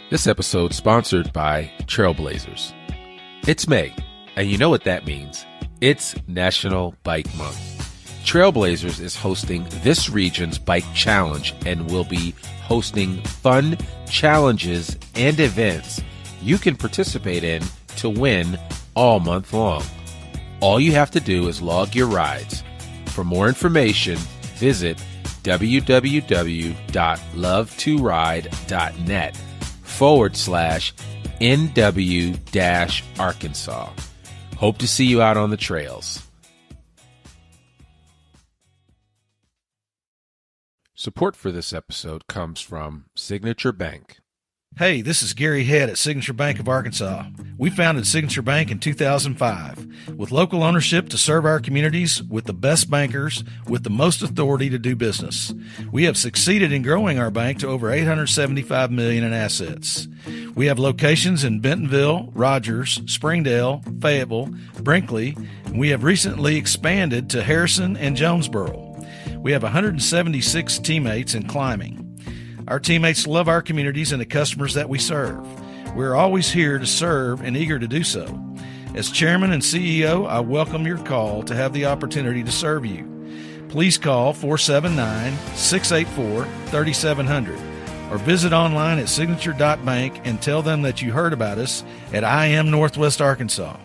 This episode sponsored by Trailblazers. It's May, and you know what that means. It's National Bike Month. Trailblazers is hosting this region's bike challenge and will be hosting fun challenges and events you can participate in to win all month long. All you have to do is log your rides. For more information, visit www.love2ride.net/NW-Arkansas. Hope to see you out on the trails. Support for this episode comes from Signature Bank. Hey, this is Gary Head at Signature Bank of Arkansas. We founded Signature Bank in 2005 with local ownership to serve our communities with the best bankers with the most authority to do business. We have succeeded in growing our bank to over $875 million in assets. We have locations in Bentonville, Rogers, Springdale, Fayetteville, Brinkley, and we have recently expanded to Harrison and Jonesboro. We have 176 teammates in climbing. Our teammates love our communities and the customers that we serve. We're always here to serve and eager to do so. As Chairman and CEO, I welcome your call to have the opportunity to serve you. Please call 479-684-3700 or visit online at signature.bank and tell them that you heard about us at I Am Northwest Arkansas.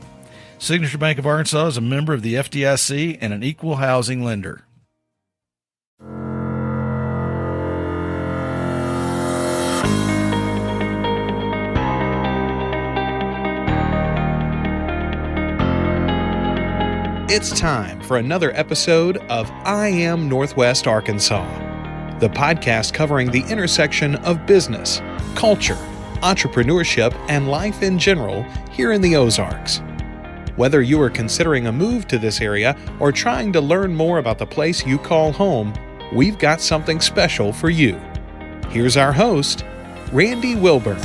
Signature Bank of Arkansas is a member of the FDIC and an equal housing lender. It's time for another episode of I Am Northwest Arkansas, the podcast covering the intersection of business, culture, entrepreneurship, and life in general here in the Ozarks. Whether you are considering a move to this area or trying to learn more about the place you call home, we've got something special for you. Here's our host, Randy Wilburn.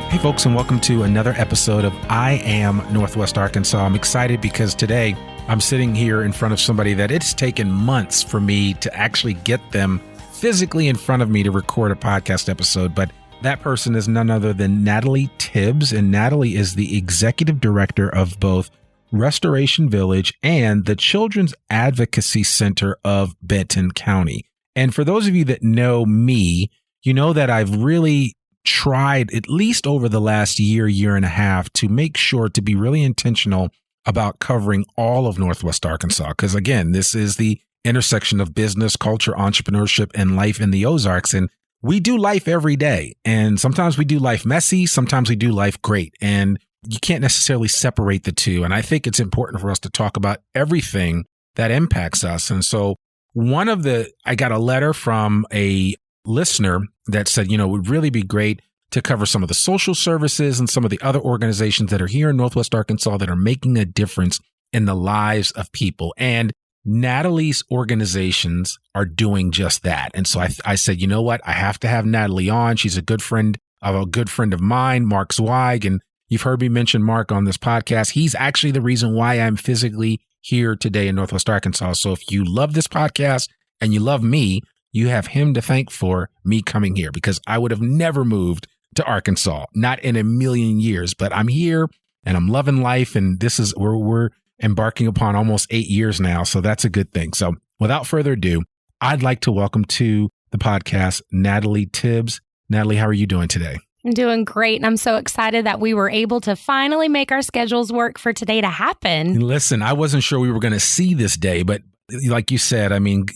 Hey folks, and welcome to another episode of I Am Northwest Arkansas. I'm excited because today I'm sitting here in front of somebody that it's taken months for me to actually get them physically in front of me to record a podcast episode. But that person is none other than Natalie Tibbs, and Natalie is the executive director of both Restoration Village and the Children's Advocacy Center of Benton County. And for those of you that know me, you know that I've really tried, at least over the last year and a half, to make sure to be really intentional about covering all of Northwest Arkansas. Because again, this is the intersection of business, culture, entrepreneurship, and life in the Ozarks. And we do life every day. And sometimes we do life messy. Sometimes we do life great. And you can't necessarily separate the two. And I think it's important for us to talk about everything that impacts us. And so I got a letter from a listener that said, it would really be great to cover some of the social services and some of the other organizations that are here in Northwest Arkansas that are making a difference in the lives of people. And Natalie's organizations are doing just that. And so I said, you know what? I have to have Natalie on. She's a good friend of mine, Mark Zweig. And you've heard me mention Mark on this podcast. He's actually the reason why I'm physically here today in Northwest Arkansas. So if you love this podcast and you love me, you have him to thank for me coming here, because I would have never moved to Arkansas, not in a million years. But I'm here and I'm loving life. And this is where we're embarking upon almost 8 years now. So that's a good thing. So without further ado, I'd like to welcome to the podcast, Natalie Tibbs. Natalie, how are you doing today? I'm doing great. And I'm so excited that we were able to finally make our schedules work for today to happen. Listen, I wasn't sure we were going to see this day, but like you said, I mean,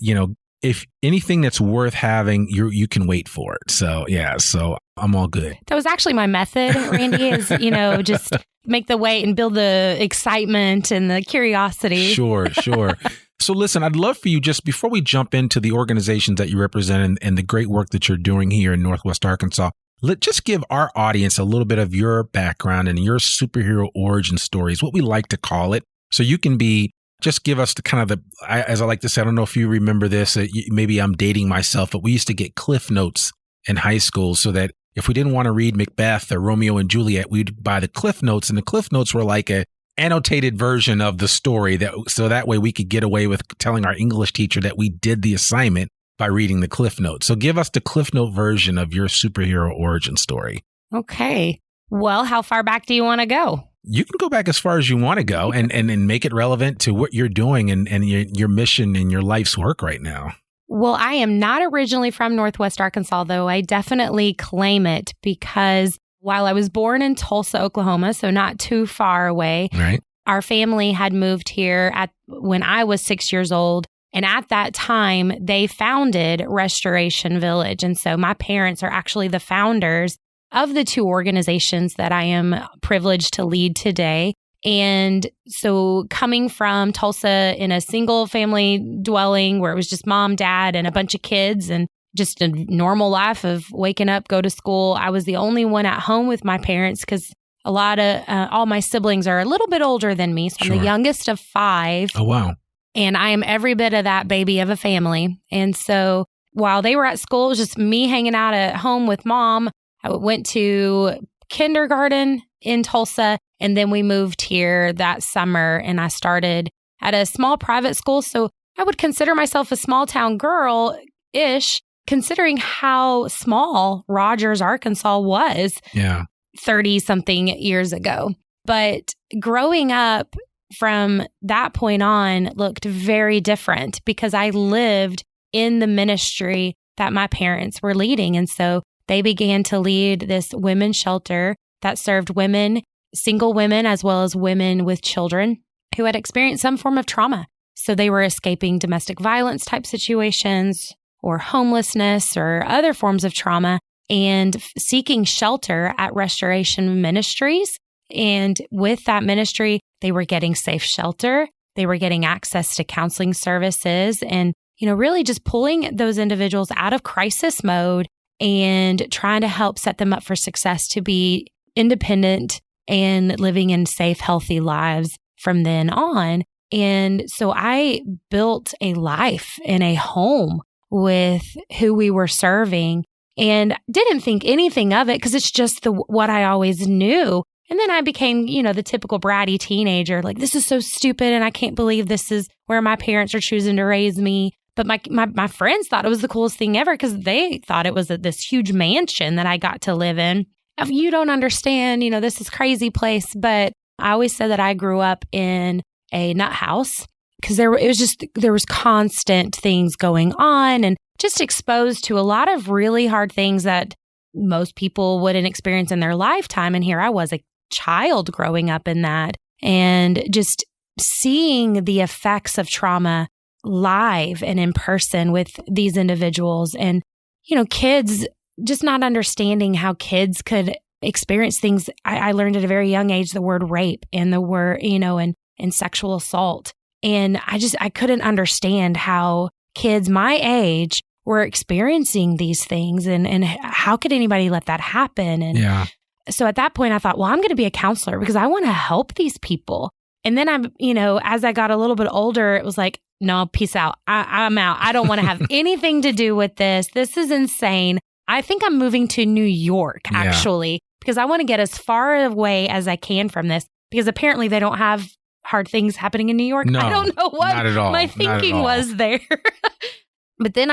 if anything that's worth having, you can wait for it. So, yeah, so I'm all good. That was actually my method, Randy, is, just make the wait and build the excitement and the curiosity. Sure. So listen, I'd love for you, just before we jump into the organizations that you represent and the great work that you're doing here in Northwest Arkansas, just give our audience a little bit of your background and your superhero origin stories, what we like to call it. So you can just give us the kind of as I like to say, I don't know if you remember this, maybe I'm dating myself, but we used to get Cliff Notes in high school so that if we didn't want to read Macbeth or Romeo and Juliet, we'd buy the Cliff Notes, and the Cliff Notes were like a annotated version of the story, so that way we could get away with telling our English teacher that we did the assignment by reading the Cliff Notes. So give us the Cliff Note version of your superhero origin story. Okay. Well, how far back do you want to go? You can go back as far as you want to go and make it relevant to what you're doing and your mission and your life's work right now. Well, I am not originally from Northwest Arkansas, though I definitely claim it because while I was born in Tulsa, Oklahoma, so not too far away, right, our family had moved here when I was 6 years old. And at that time, they founded Restoration Village. And so my parents are actually the founders of the two organizations that I am privileged to lead today. And so coming from Tulsa in a single family dwelling where it was just mom, dad, and a bunch of kids and just a normal life of waking up, go to school, I was the only one at home with my parents because a lot of all my siblings are a little bit older than me. So I'm the youngest of 5. Oh, wow. And I am every bit of that baby of a family. And so while they were at school, it was just me hanging out at home with mom. I went to kindergarten in Tulsa, and then we moved here that summer, and I started at a small private school. So I would consider myself a small town girl-ish, considering how small Rogers, Arkansas was 30-something years ago. But growing up from that point on looked very different because I lived in the ministry that my parents were leading. And so they began to lead this women's shelter that served women, single women, as well as women with children who had experienced some form of trauma. So they were escaping domestic violence type situations or homelessness or other forms of trauma and seeking shelter at Restoration Ministries. And with that ministry, they were getting safe shelter. They were getting access to counseling services and, really just pulling those individuals out of crisis mode and trying to help set them up for success to be independent and living in safe, healthy lives from then on. And so I built a life and a home with who we were serving and didn't think anything of it because it's just what I always knew. And then I became, the typical bratty teenager, like, this is so stupid and I can't believe this is where my parents are choosing to raise me. But my friends thought it was the coolest thing ever because they thought it was this huge mansion that I got to live in. You don't understand, this is crazy place. But I always said that I grew up in a nut house because there was constant things going on and just exposed to a lot of really hard things that most people wouldn't experience in their lifetime. And here I was, a child growing up in that and just seeing the effects of trauma live and in person with these individuals and, kids just not understanding how kids could experience things. I learned at a very young age the word rape and the word, and sexual assault. And I couldn't understand how kids my age were experiencing these things and how could anybody let that happen? And so at that point I thought, well, I'm going to be a counselor because I want to help these people. And then as I got a little bit older, it was like, no, peace out. I'm out. I don't want to have anything to do with this. This is insane. I think I'm moving to New York, actually, because I want to get as far away as I can from this because apparently they don't have hard things happening in New York. No, I don't know what not at all. My thinking was there. But then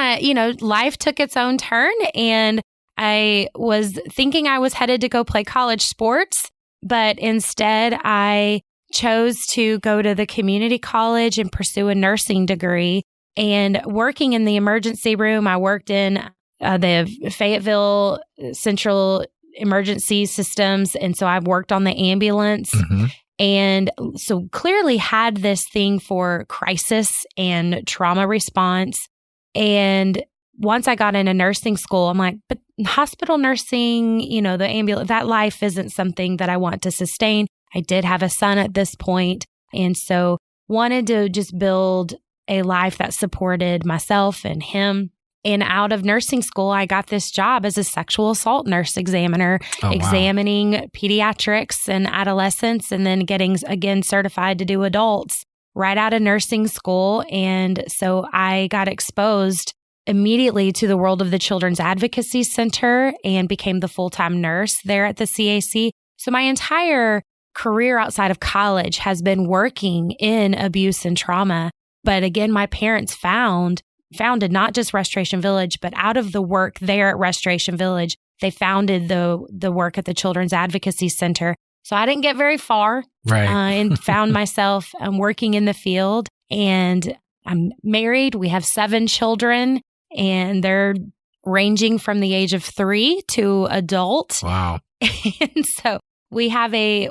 life took its own turn and I was thinking I was headed to go play college sports, but instead I chose to go to the community college and pursue a nursing degree. And working in the emergency room, I worked in the Fayetteville Central Emergency Systems. And so I've worked on the ambulance. Mm-hmm. And so clearly had this thing for crisis and trauma response. And once I got into nursing school, I'm like, but hospital nursing, the ambulance, that life isn't something that I want to sustain. I did have a son at this point, and so wanted to just build a life that supported myself and him. And out of nursing school, I got this job as a sexual assault nurse examiner, examining pediatrics and adolescents, and then getting, again, certified to do adults right out of nursing school. And so I got exposed immediately to the world of the Children's Advocacy Center and became the full-time nurse there at the CAC. So my entire career outside of college has been working in abuse and trauma. But again, my parents found founded not just Restoration Village, but out of the work there at Restoration Village, they founded the work at the Children's Advocacy Center. So I didn't get very far, and found myself working in the field. And I'm married. We have 7 children, and they're ranging from the age of 3 to adult. Wow. And so we have a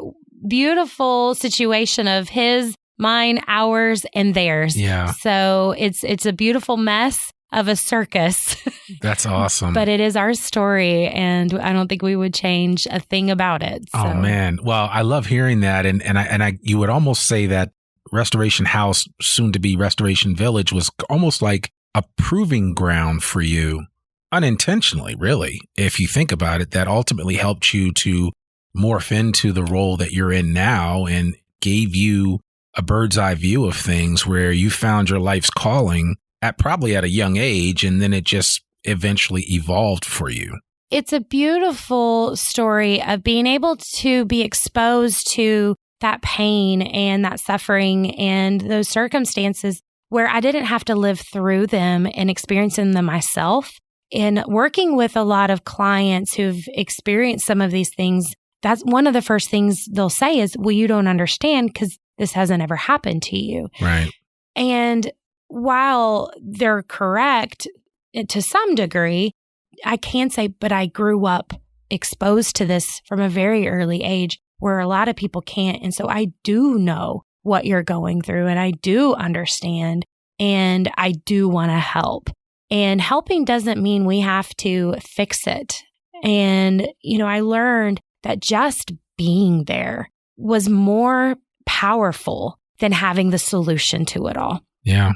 beautiful situation of his, mine, ours, and theirs. Yeah. So it's a beautiful mess of a circus. That's awesome. But it is our story, and I don't think we would change a thing about it. So. Oh man. Well, I love hearing that. And I you would almost say that Restoration House, soon to be Restoration Village, was almost like a proving ground for you, unintentionally, really, if you think about it, that ultimately helped you to morph into the role that you're in now and gave you a bird's eye view of things where you found your life's calling probably at a young age, and then it just eventually evolved for you. It's a beautiful story of being able to be exposed to that pain and that suffering and those circumstances where I didn't have to live through them and experiencing them myself. In working with a lot of clients who've experienced some of these things, that's one of the first things they'll say is, well, you don't understand because this hasn't ever happened to you. Right. And while they're correct to some degree, I can say, but I grew up exposed to this from a very early age where a lot of people can't. And so I do know what you're going through, and I do understand, and I do want to help. And helping doesn't mean we have to fix it. And, I learned that just being there was more powerful than having the solution to it all. Yeah.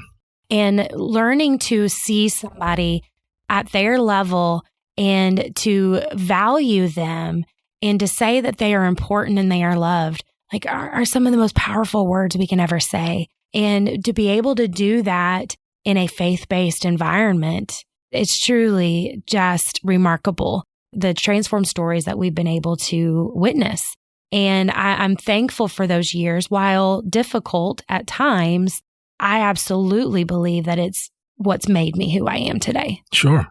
And learning to see somebody at their level and to value them and to say that they are important and they are loved, are some of the most powerful words we can ever say. And to be able to do that in a faith-based environment, it's truly just remarkable, the transformed stories that we've been able to witness. And I'm thankful for those years. While difficult at times, I absolutely believe that it's what's made me who I am today. Sure.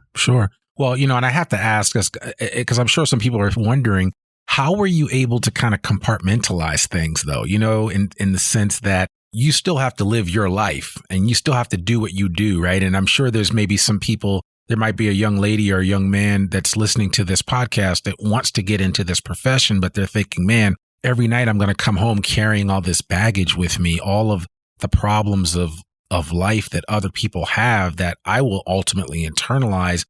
Well, and I have to ask us, because I'm sure some people are wondering, how were you able to kind of compartmentalize things, though, in the sense that you still have to live your life and you still have to do what you do, right? And I'm sure there's maybe some people, there might be a young lady or a young man that's listening to this podcast that wants to get into this profession, but they're thinking, man, every night I'm going to come home carrying all this baggage with me, all of the problems of life that other people have that I will ultimately internalize.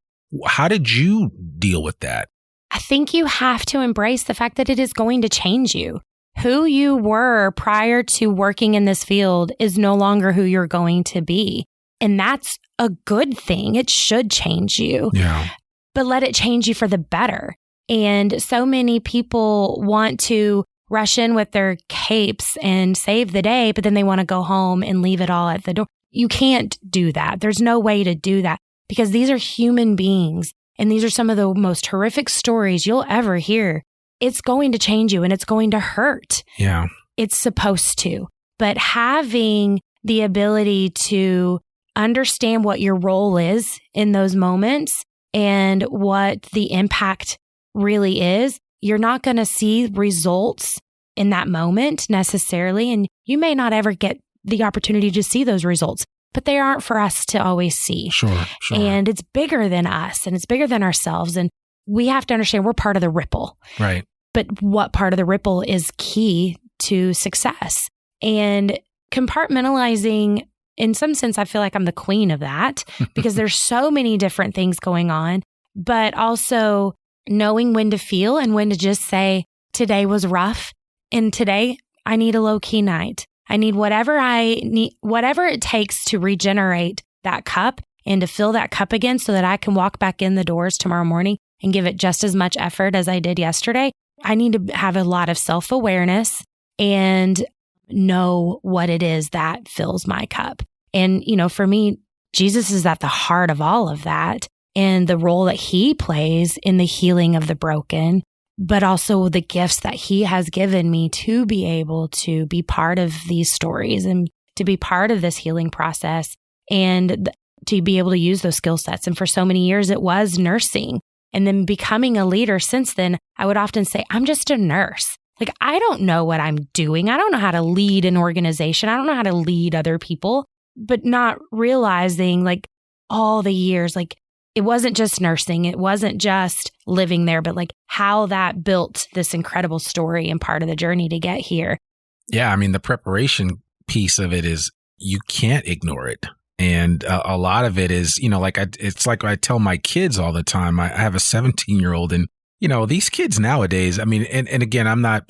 How did you deal with that? I think you have to embrace the fact that it is going to change you. Who you were prior to working in this field is no longer who you're going to be. And that's a good thing. It should change you. Yeah. But let it change you for the better. And so many people want to rush in with their capes and save the day, but then they want to go home and leave it all at the door. You can't do that. There's no way to do that because these are human beings. And these are some of the most horrific stories you'll ever hear. It's going to change you and it's going to hurt. Yeah. It's supposed to. But having the ability to understand what your role is in those moments and what the impact really is, you're not going to see results in that moment necessarily. And you may not ever get the opportunity to see those results, but they aren't for us to always see. Sure. And it's bigger than us and it's bigger than ourselves. And we have to understand we're part of the ripple. Right. But what part of the ripple is key to success? And compartmentalizing, in some sense, I feel like I'm the queen of that because there's so many different things going on, but also knowing when to feel and when to just say, today was rough and today I need a low key night. I need whatever it takes to regenerate that cup and to fill that cup again so that I can walk back in the doors tomorrow morning and give it just as much effort as I did yesterday. I need to have a lot of self-awareness and know what it is that fills my cup. And, for me, Jesus is at the heart of all of that and the role that he plays in the healing of the broken, but also the gifts that he has given me to be able to be part of these stories and to be part of this healing process. And to be able to use those skill sets. And for so many years, it was nursing. And then becoming a leader since then, I would often say, I'm just a nurse. Like, I don't know what I'm doing. I don't know how to lead an organization. I don't know how to lead other people, but not realizing like all the years, like it wasn't just nursing. It wasn't just living there, but like how that built this incredible story and part of the journey to get here. Yeah. I mean, the preparation piece of it is you can't ignore it. And a lot of it is, it's like I tell my kids all the time. I have a 17-year-old and, these kids nowadays, I mean, and again, I'm not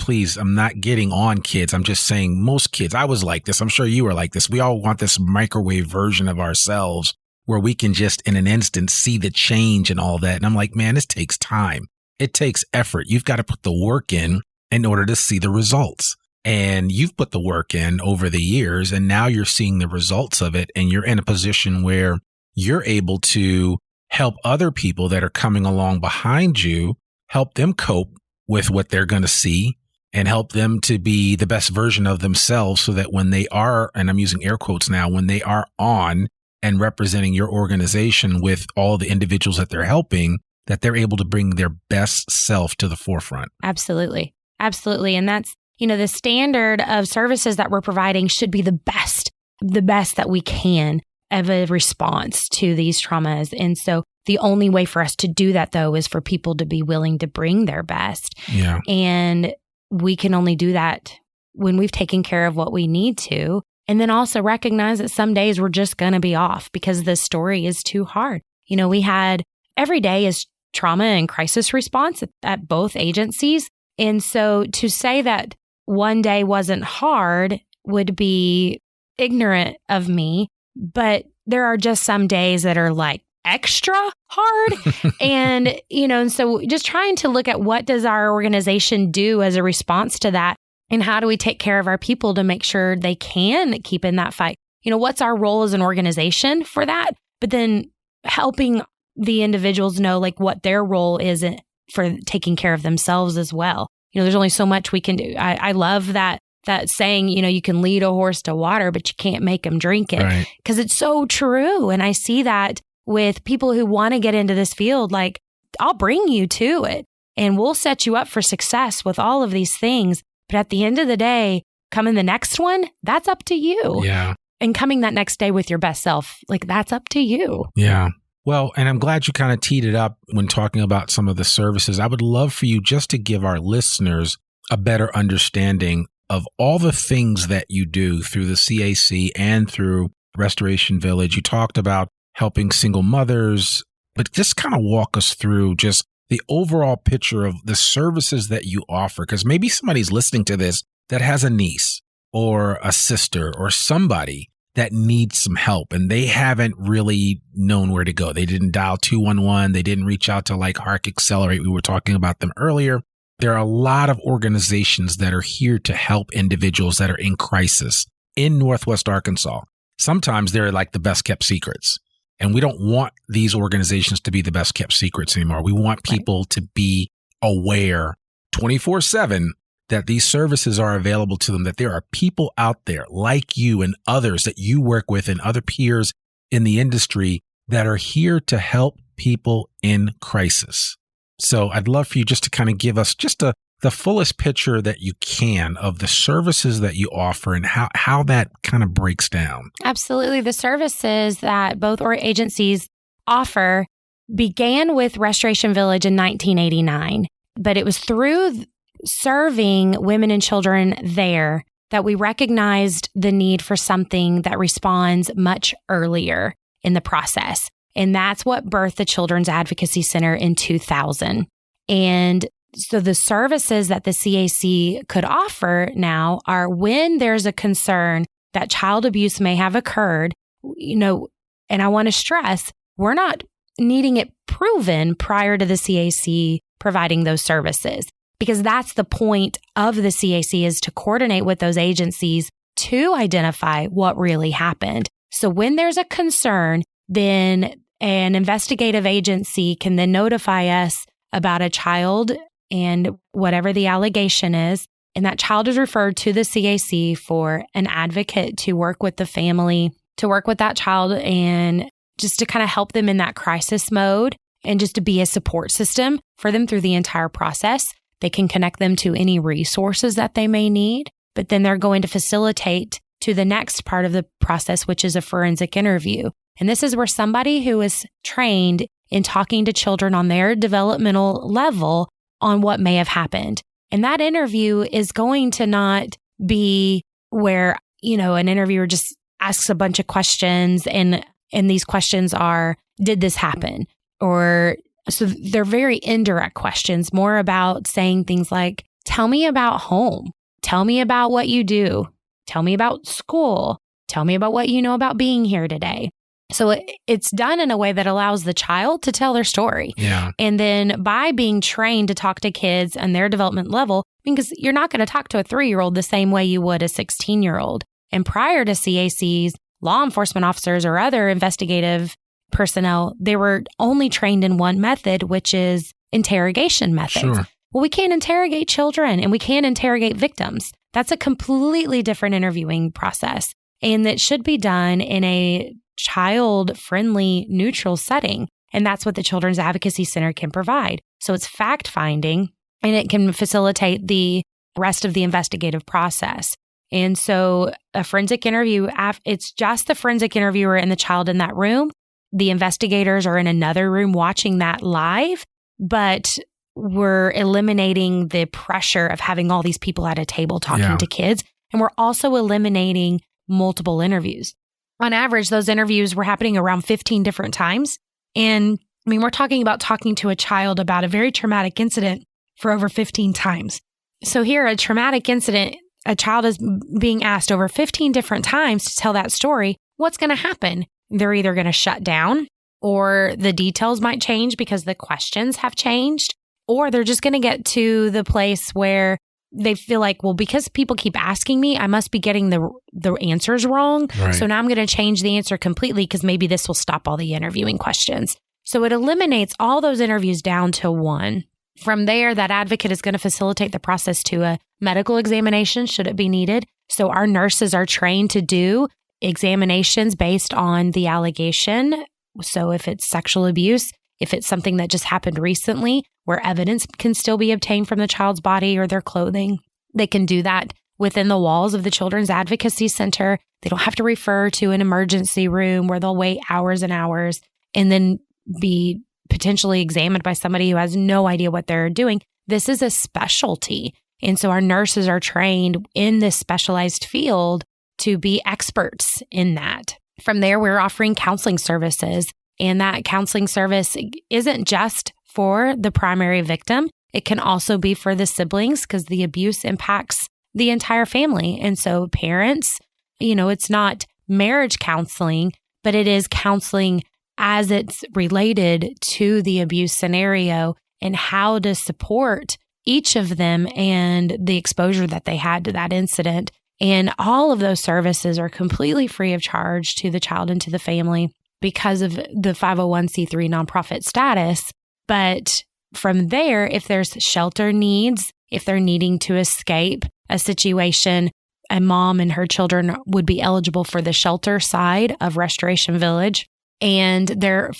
getting on kids. I'm just saying most kids, I was like this. I'm sure you were like this. We all want this microwave version of ourselves where we can just in an instant see the change and all that. And I'm like, man, this takes time. It takes effort. You've got to put the work in order to see the results. And you've put the work in over the years, and now you're seeing the results of it. And you're in a position where you're able to help other people that are coming along behind you, help them cope with what they're going to see and help them to be the best version of themselves so that when they are, and I'm using air quotes now, when they are on and representing your organization with all the individuals that they're helping, that they're able to bring their best self to the forefront. Absolutely. Absolutely. And that's, the standard of services that we're providing should be the best that we can of a response to these traumas. And so the only way for us to do that, though, is for people to be willing to bring their best. Yeah. And we can only do that when we've taken care of what we need to. And then also recognize that some days we're just going to be off because the story is too hard. We had every day is trauma and crisis response at both agencies. And so to say that one day wasn't hard would be ignorant of me, but there are just some days that are like extra hard. And, and so just trying to look at what does our organization do as a response to that? And how do we take care of our people to make sure they can keep in that fight? What's our role as an organization for that? But then helping the individuals know like what their role is for taking care of themselves as well. There's only so much we can do. I love that saying, you can lead a horse to water, but you can't make them drink it, because it's so true. And I see that with people who want to get into this field, like I'll bring you to it and we'll set you up for success with all of these things. But at the end of the day, coming the next one, that's up to you. Yeah. And coming that next day with your best self, like that's up to you. Yeah. Well, and I'm glad you kind of teed it up when talking about some of the services. I would love for you just to give our listeners a better understanding of all the things that you do through the CAC and through Restoration Village. You talked about helping single mothers, but just kind of walk us through just the overall picture of the services that you offer. Because maybe somebody's listening to this that has a niece or a sister or somebody that needs some help and they haven't really known where to go. They didn't dial 211. They didn't reach out to like Hark Accelerate. We were talking about them earlier. There are a lot of organizations that are here to help individuals that are in crisis in Northwest Arkansas. Sometimes they're like the best kept secrets. And we don't want these organizations to be the best kept secrets anymore. We want people to be aware 24/7 that these services are available to them, that there are people out there like you and others that you work with and other peers in the industry that are here to help people in crisis. So I'd love for you just to kind of give us just the fullest picture that you can of the services that you offer and how that kind of breaks down. Absolutely. The services that both agencies offer began with Restoration Village in 1989, but it was through serving women and children there that we recognized the need for something that responds much earlier in the process. And that's what birthed the Children's Advocacy Center in 2000. And so the services that the CAC could offer now are when there's a concern that child abuse may have occurred, and I want to stress, we're not needing it proven prior to the CAC providing those services, because that's the point of the CAC, is to coordinate with those agencies to identify what really happened. So when there's a concern, then an investigative agency can then notify us about a child and whatever the allegation is, and that child is referred to the CAC for an advocate to work with the family, to work with that child and just to kind of help them in that crisis mode and just to be a support system for them through the entire process. They can connect them to any resources that they may need, but then they're going to facilitate to the next part of the process, which is a forensic interview. And this is where somebody who is trained in talking to children on their developmental level on what may have happened. And that interview is going to not be where, an interviewer just asks a bunch of questions and these questions are, did this happen? Or so they're very indirect questions, more about saying things like, tell me about home. Tell me about what you do. Tell me about school. Tell me about what you know about being here today. So it's done in a way that allows the child to tell their story. Yeah. And then by being trained to talk to kids and their development level, because you're not going to talk to a 3-year-old the same way you would a 16-year-old. And prior to CACs, law enforcement officers or other investigative personnel, they were only trained in one method, which is interrogation methods. Sure. Well, we can't interrogate children and we can't interrogate victims. That's a completely different interviewing process. And that should be done in a child-friendly, neutral setting. And that's what the Children's Advocacy Center can provide. So it's fact-finding, and it can facilitate the rest of the investigative process. And so a forensic interview, it's just the forensic interviewer and the child in that room. The investigators are in another room watching that live, but we're eliminating the pressure of having all these people at a table talking to kids. And we're also eliminating multiple interviews. On average, those interviews were happening around 15 different times. And we're talking about talking to a child about a very traumatic incident for over 15 times. So here, a traumatic incident, a child is being asked over 15 different times to tell that story. What's going to happen? They're either going to shut down, or the details might change because the questions have changed, or they're just going to get to the place where they feel like, well, because people keep asking me, I must be getting the answers wrong. Right. So now I'm going to change the answer completely because maybe this will stop all the interviewing questions. So it eliminates all those interviews down to one. From there, that advocate is going to facilitate the process to a medical examination should it be needed. So our nurses are trained to do examinations based on the allegation. So if it's sexual abuse, if it's something that just happened recently, where evidence can still be obtained from the child's body or their clothing, they can do that within the walls of the Children's Advocacy Center. They don't have to refer to an emergency room where they'll wait hours and hours and then be potentially examined by somebody who has no idea what they're doing. This is a specialty. And so our nurses are trained in this specialized field to be experts in that. From there, we're offering counseling services. And that counseling service isn't just for the primary victim. It can also be for the siblings because the abuse impacts the entire family. And so parents, it's not marriage counseling, but it is counseling as it's related to the abuse scenario and how to support each of them and the exposure that they had to that incident. And all of those services are completely free of charge to the child and to the family because of the 501c3 nonprofit status. But from there, if there's shelter needs, if they're needing to escape a situation, a mom and her children would be eligible for the shelter side of Restoration Village. And they're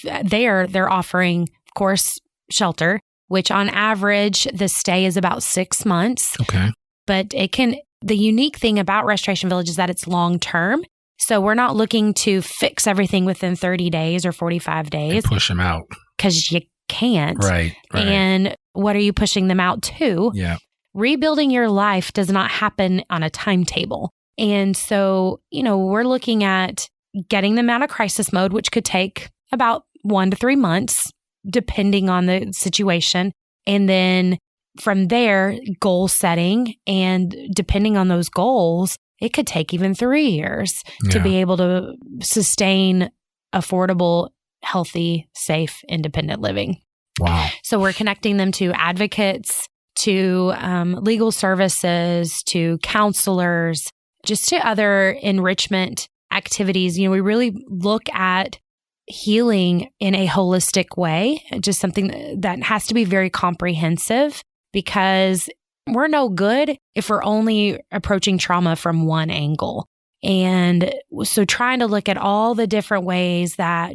offering, of course, shelter, which on average, the stay is about 6 months. Okay. But the unique thing about Restoration Village is that it's long-term. So we're not looking to fix everything within 30 days or 45 days. And push them out. Because you can't. Right. And what are you pushing them out to? Yeah. Rebuilding your life does not happen on a timetable. And so, we're looking at getting them out of crisis mode, which could take about 1 to 3 months, depending on the situation. And then from there, goal setting. And depending on those goals, it could take even 3 years to be able to sustain affordable, healthy, safe, independent living. Wow. So we're connecting them to advocates, to legal services, to counselors, just to other enrichment activities. We really look at healing in a holistic way, just something that has to be very comprehensive, because we're no good if we're only approaching trauma from one angle. And so trying to look at all the different ways that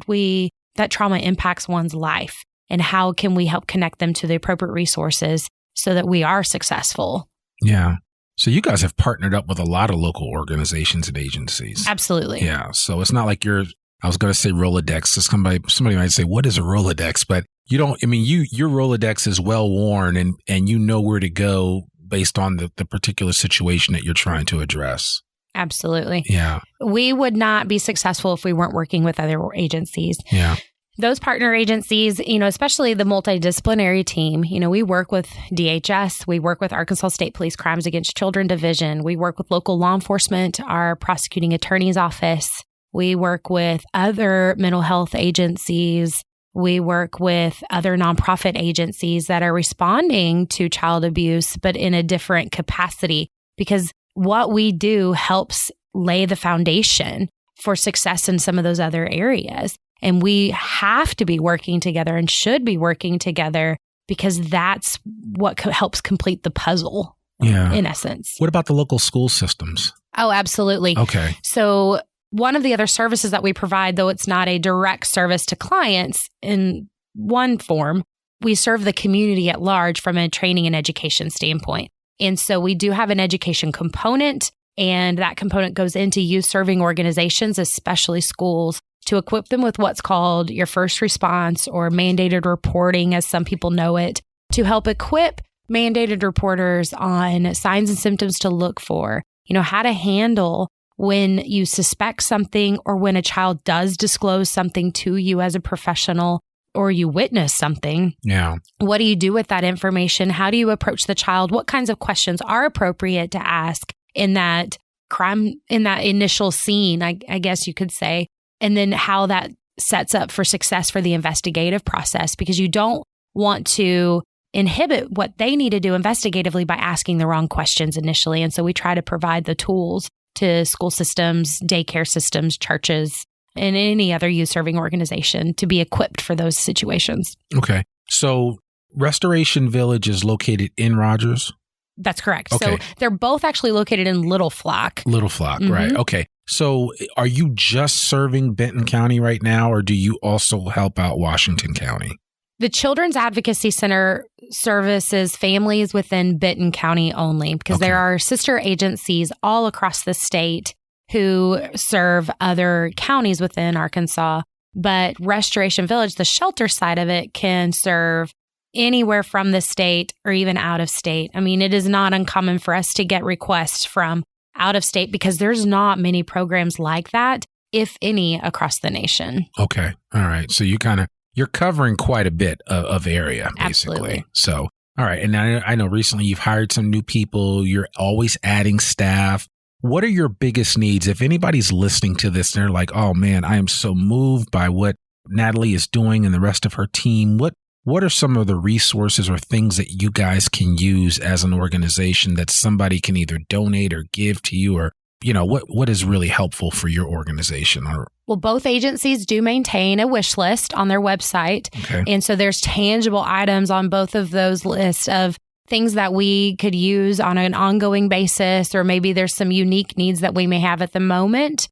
trauma impacts one's life and how can we help connect them to the appropriate resources so that we are successful. Yeah. So you guys have partnered up with a lot of local organizations and agencies. Absolutely. Yeah. So it's not like I was going to say Rolodex. So somebody might say, what is a Rolodex? But you don't, your Rolodex is well worn and you know where to go based on the particular situation that you're trying to address. Absolutely. Yeah. We would not be successful if we weren't working with other agencies. Yeah. Those partner agencies, especially the multidisciplinary team, we work with DHS, we work with Arkansas State Police Crimes Against Children Division, we work with local law enforcement, our prosecuting attorney's office, we work with other mental health agencies, we work with other nonprofit agencies that are responding to child abuse, but in a different capacity, because what we do helps lay the foundation for success in some of those other areas. And we have to be working together and should be working together because that's what helps complete the puzzle, in essence. What about the local school systems? Oh, absolutely. Okay. So one of the other services that we provide, though it's not a direct service to clients in one form, we serve the community at large from a training and education standpoint. And so we do have an education component, and that component goes into youth serving organizations, especially schools, to equip them with what's called your first response or mandated reporting, as some people know it, to help equip mandated reporters on signs and symptoms to look for, how to handle when you suspect something or when a child does disclose something to you as a professional or you witness something. Yeah. What do you do with that information? How do you approach the child? What kinds of questions are appropriate to ask in that crime, in that initial scene, I guess you could say, and then how that sets up for success for the investigative process, because you don't want to inhibit what they need to do investigatively by asking the wrong questions initially. And so we try to provide the tools to school systems, daycare systems, churches, and any other youth serving organization to be equipped for those situations. Okay. So Restoration Village is located in Rogers? That's correct. Okay. So they're both actually located in Little Flock. Little Flock, right. Okay. So are you just serving Benton County right now, or do you also help out Washington County? The Children's Advocacy Center services families within Benton County only, because there are sister agencies all across the state who serve other counties within Arkansas. But Restoration Village, the shelter side of it, can serve anywhere from the state or even out of state. It is not uncommon for us to get requests from out of state because there's not many programs like that, if any, across the nation. Okay. All right. So you're covering quite a bit of area, basically. Absolutely. So, all right. And I know recently you've hired some new people. You're always adding staff. What are your biggest needs? If anybody's listening to this and they're like, oh man, I am so moved by what Natalie is doing and the rest of her team. What are some of the resources or things that you guys can use as an organization that somebody can either donate or give to you, or, what is really helpful for your organization? Well, both agencies do maintain a wish list on their website. Okay. And so there's tangible items on both of those lists of things that we could use on an ongoing basis, or maybe there's some unique needs that we may have at the moment,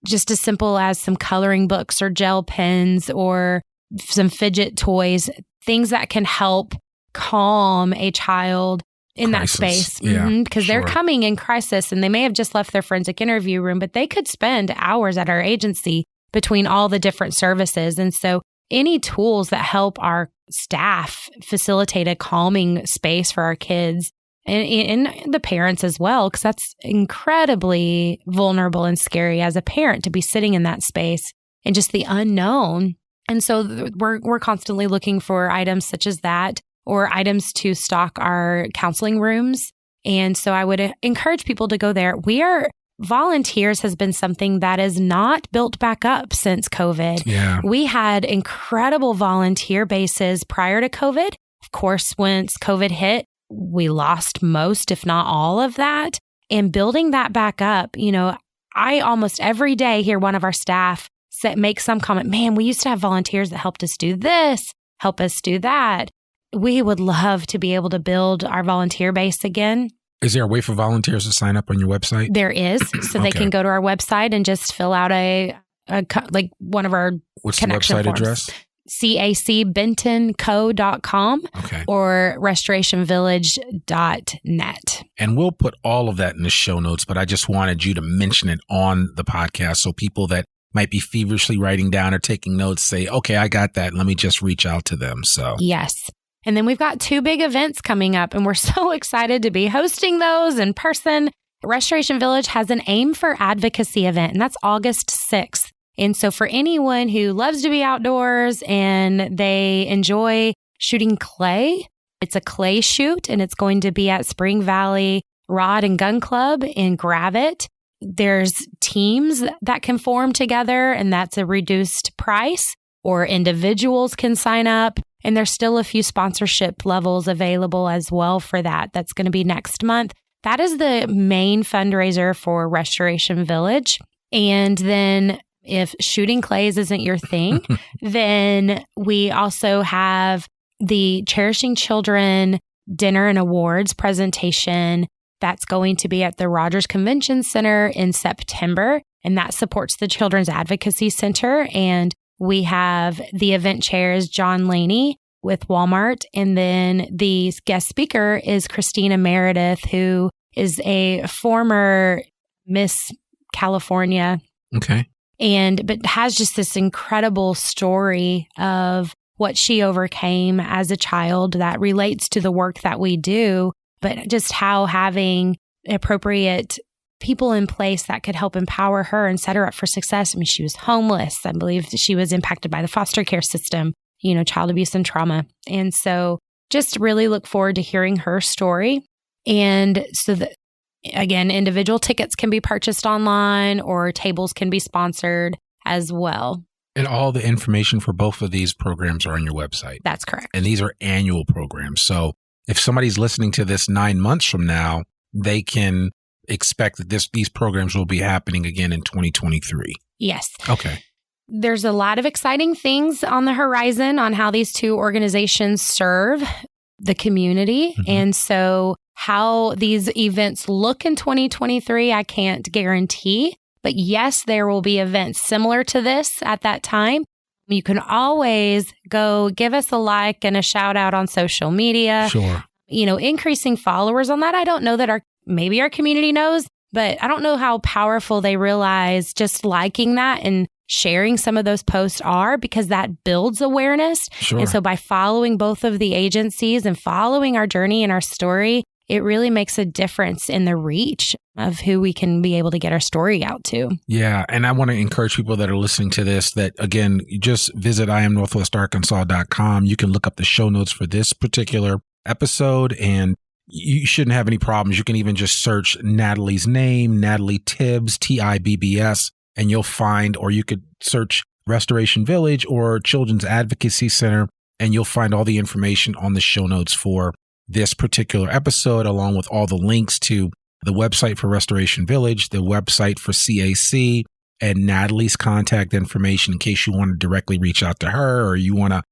just as simple as some coloring books or gel pens or some fidget toys, things that can help calm a child in crisis. that space. Yeah, because they're coming in crisis and they may have just left their forensic interview room, but they could spend hours at our agency between all the different services. And so any tools that help our staff facilitate a calming space for our kids and the parents as well, because that's incredibly vulnerable and scary as a parent to be sitting in that space and just the unknown. And so we're constantly looking for items such as that, or items to stock our counseling rooms. And so I would encourage people to go there. Volunteers has been something that is not built back up since COVID. Yeah. We had incredible volunteer bases prior to COVID. Of course, once COVID hit, we lost most, if not all of that. And building that back up, I almost every day hear one of our staff make some comment, man, we used to have volunteers that helped us do this, help us do that. We would love to be able to build our volunteer base again. Is there a way for volunteers to sign up on your website? There is. So they can go to our website and just fill out one of our What's the website forms. address? cacbentonco.com or restorationvillage.net. And we'll put all of that in the show notes, but I just wanted you to mention it on the podcast so people that might be feverishly writing down or taking notes say, okay, I got that. Let me just reach out to them. So yes. And then we've got 2 big events coming up, and we're so excited to be hosting those in person. Restoration Village has an Aim for Advocacy event, and that's August 6th. And so for anyone who loves to be outdoors and they enjoy shooting clay, it's a clay shoot, and it's going to be at Spring Valley Rod and Gun Club in Gravette. There's teams that can form together, and that's a reduced price, or individuals can sign up. And there's still a few sponsorship levels available as well for that. That's going to be next month. That is the main fundraiser for Restoration Village. And then if shooting clays isn't your thing, then we also have the Cherishing Children Dinner and Awards presentation. That's going to be at the Rogers Convention Center in September. And that supports the Children's Advocacy Center. And we have the event chair is John Laney with Walmart. And then the guest speaker is Christina Meredith, who is a former Miss California. Okay. But has just this incredible story of what she overcame as a child that relates to the work that we do, but just how having appropriate people in place that could help empower her and set her up for success. I mean, she was homeless. I believe she was impacted by the foster care system, child abuse and trauma. And so just really look forward to hearing her story. And so again, individual tickets can be purchased online or tables can be sponsored as well. And all the information for both of these programs are on your website. That's correct. And these are annual programs. So if somebody's listening to this 9 months from now, they can expect that these programs will be happening again in 2023. Yes. Okay. There's a lot of exciting things on the horizon on how these 2 organizations serve the community. Mm-hmm. And so how these events look in 2023, I can't guarantee. But yes, there will be events similar to this at that time. You can always go give us a like and a shout out on social media. Sure. Increasing followers on that. I don't know that maybe our community knows, but I don't know how powerful they realize just liking that and sharing some of those posts are, because that builds awareness. Sure. And so by following both of the agencies and following our journey and our story, it really makes a difference in the reach of who we can be able to get our story out to. Yeah. And I want to encourage people that are listening to this that, again, you just visit IamNorthwestArkansas.com. You can look up the show notes for this particular episode, and you shouldn't have any problems. You can even just search Natalie's name, Natalie Tibbs, Tibbs, and you'll find, or you could search Restoration Village or Children's Advocacy Center, and you'll find all the information on the show notes for this particular episode, along with all the links to the website for Restoration Village, the website for CAC, and Natalie's contact information in case you want to directly reach out to her, or you want to,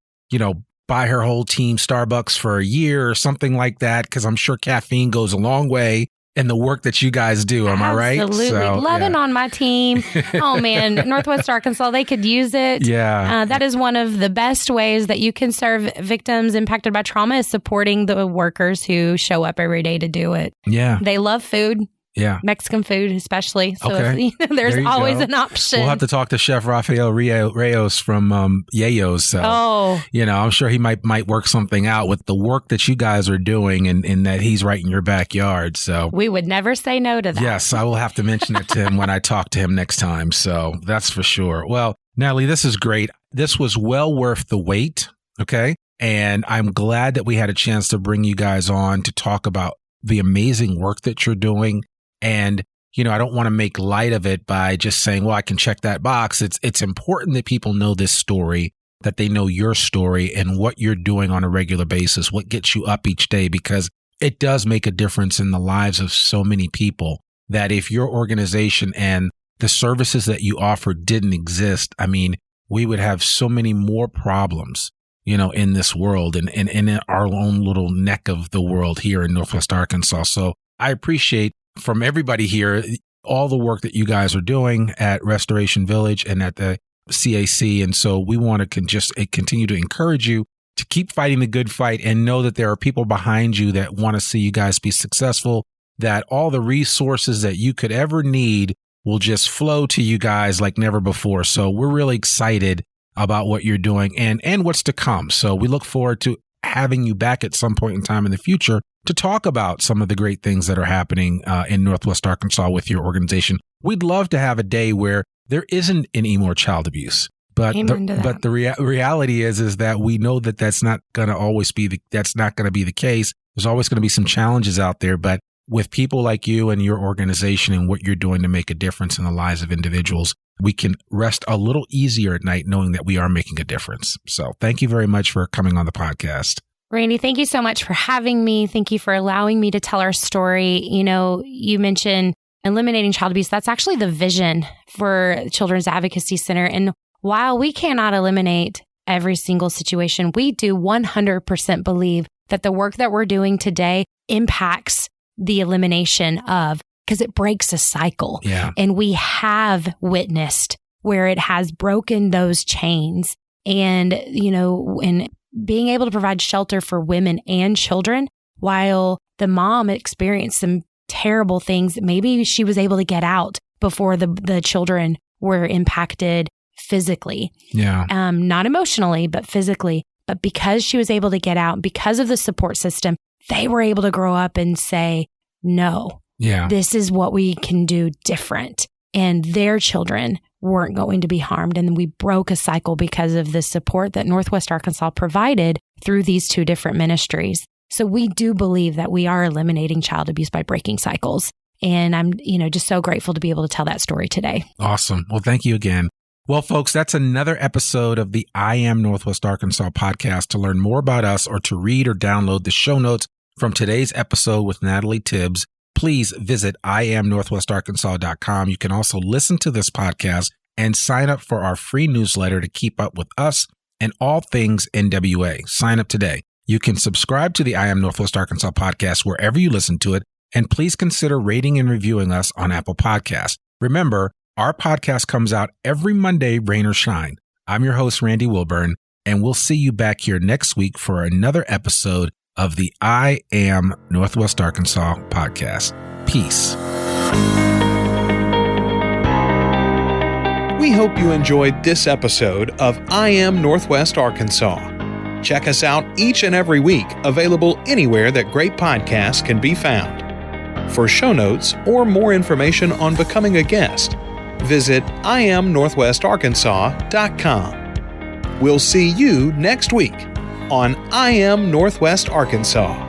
buy her whole team Starbucks for a year or something like that, because I'm sure caffeine goes a long way in the work that you guys do. Am I right? Absolutely. So, Loving on my team. Oh, man. Northwest Arkansas, they could use it. Yeah. That is one of the best ways that you can serve victims impacted by trauma, is supporting the workers who show up every day to do it. Yeah. They love food. Yeah. Mexican food, especially. So okay. there's always an option. We'll have to talk to Chef Rafael Reyes from Yayo's. So, I'm sure he might work something out with the work that you guys are doing, and that he's right in your backyard. So we would never say no to that. Yes, I will have to mention it to him when I talk to him next time. So that's for sure. Well, Natalie, this is great. This was well worth the wait. Okay. And I'm glad that we had a chance to bring you guys on to talk about the amazing work that you're doing. And, I don't want to make light of it by just saying, well, I can check that box. It's important that people know this story, that they know your story and what you're doing on a regular basis, what gets you up each day, because it does make a difference in the lives of so many people, that if your organization and the services that you offer didn't exist, I mean, we would have so many more problems, in this world and in our own little neck of the world here in Northwest Arkansas. So I appreciate from everybody here all the work that you guys are doing at Restoration Village and at the CAC. And so we want to just continue to encourage you to keep fighting the good fight and know that there are people behind you that want to see you guys be successful, that all the resources that you could ever need will just flow to you guys like never before. So we're really excited about what you're doing and what's to come. So we look forward to having you back at some point in time in the future to talk about some of the great things that are happening in Northwest Arkansas with your organization. We'd love to have a day where there isn't any more child abuse. But the reality is that we know that that's not going to be the case. There's always going to be some challenges out there, but with people like you and your organization and what you're doing to make a difference in the lives of individuals, we can rest a little easier at night knowing that we are making a difference. So thank you very much for coming on the podcast. Randy, thank you so much for having me. Thank you for allowing me to tell our story. You know, you mentioned eliminating child abuse. That's actually the vision for Children's Advocacy Center. And while we cannot eliminate every single situation, we do 100% believe that the work that we're doing today impacts the elimination of, because it breaks a cycle. Yeah. And we have witnessed where it has broken those chains. And, you know, and being able to provide shelter for women and children while the mom experienced some terrible things, maybe she was able to get out before the children were impacted physically. Yeah. Not emotionally, but physically. But because she was able to get out, because of the support system, they were able to grow up and say, no, this is what we can do different. And their children weren't going to be harmed. And we broke a cycle because of the support that Northwest Arkansas provided through these two different ministries. So we do believe that we are eliminating child abuse by breaking cycles. And I'm, just so grateful to be able to tell that story today. Awesome. Well, thank you again. Well, folks, that's another episode of the I Am Northwest Arkansas podcast. To learn more about us or to read or download the show notes from today's episode with Natalie Tibbs, please visit IamNorthwestArkansas.com. You can also listen to this podcast and sign up for our free newsletter to keep up with us and all things NWA. Sign up today. You can subscribe to the I Am Northwest Arkansas podcast wherever you listen to it, and please consider rating and reviewing us on Apple Podcasts. Remember, our podcast comes out every Monday, rain or shine. I'm your host, Randy Wilburn, and we'll see you back here next week for another episode of the I Am Northwest Arkansas podcast. Peace. We hope you enjoyed this episode of I Am Northwest Arkansas. Check us out each and every week, available anywhere that great podcasts can be found. For show notes or more information on becoming a guest, visit IamNorthwestArkansas.com. We'll see you next week on I Am Northwest Arkansas.